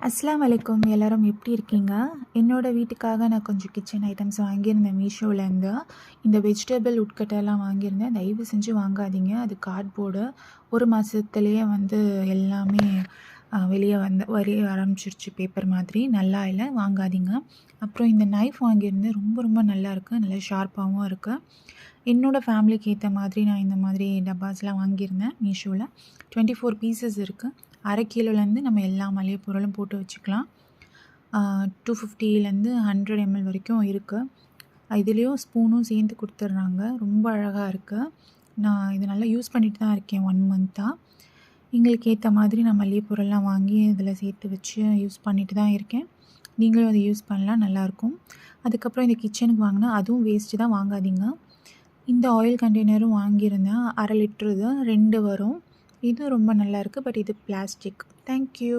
அஸ்ஸலாமு அலைக்கும். எல்லாரும் எப்படி இருக்கீங்க? என்னோடய வீட்டுக்காக நான் கொஞ்சம் கிச்சன் ஐட்டம்ஸ் வாங்கியிருந்தேன் மீஷோலேருந்து. இந்த வெஜிடபிள் உட்கட்டெல்லாம் வாங்கியிருந்தேன். தயவு செஞ்சு வாங்காதீங்க. அது கார்ட்போர்டு. ஒரு மாதத்துலேயே எல்லாமே வெளியே வரைய ஆரம்பிச்சிருச்சு பேப்பர் மாதிரி. நல்லா இல்லை, வாங்காதீங்க. அப்புறம் இந்த நைஃப் வாங்கியிருந்தேன். ரொம்ப ரொம்ப நல்லாயிருக்கு. நல்லா ஷார்ப்பாகவும் இருக்குது. என்னோடய ஃபேமிலிக்கு ஏற்ற மாதிரி நான் இந்த மாதிரி டப்பாஸ்லாம் வாங்கியிருந்தேன் மீஷோவில். 24 பீசஸ் இருக்குது. அரை கிலோலேருந்து நம்ம எல்லா மளிகை பொருளும் போட்டு வச்சுக்கலாம். 250லேருந்து 100 ml வரைக்கும் இருக்குது. இதுலேயும் ஸ்பூனும் சேர்ந்து கொடுத்துட்றாங்க. ரொம்ப அழகாக இருக்குது. நான் இது நல்லா யூஸ் பண்ணிட்டு தான் இருக்கேன் 1 மந்த்தாக. எங்களுக்கு ஏற்ற மாதிரி நான் மளிகை பொருள்லாம் வாங்கி இதில் சேர்த்து வச்சு யூஸ் பண்ணிட்டு தான் இருக்கேன். நீங்களும் அதை யூஸ் பண்ணலாம், நல்லாயிருக்கும். அதுக்கப்புறம் இந்த கிச்சனுக்கு வாங்கினா அதுவும் வேஸ்ட்டு தான், வாங்காதீங்க. இந்த ஆயில் கண்டெய்னரும் வாங்கியிருந்தேன். 1/2 லிட்டரு தான், 2 வரும். இது ரொம்ப நல்லாயிருக்கு. பட் இது பிளாஸ்டிக். தேங்க்யூ.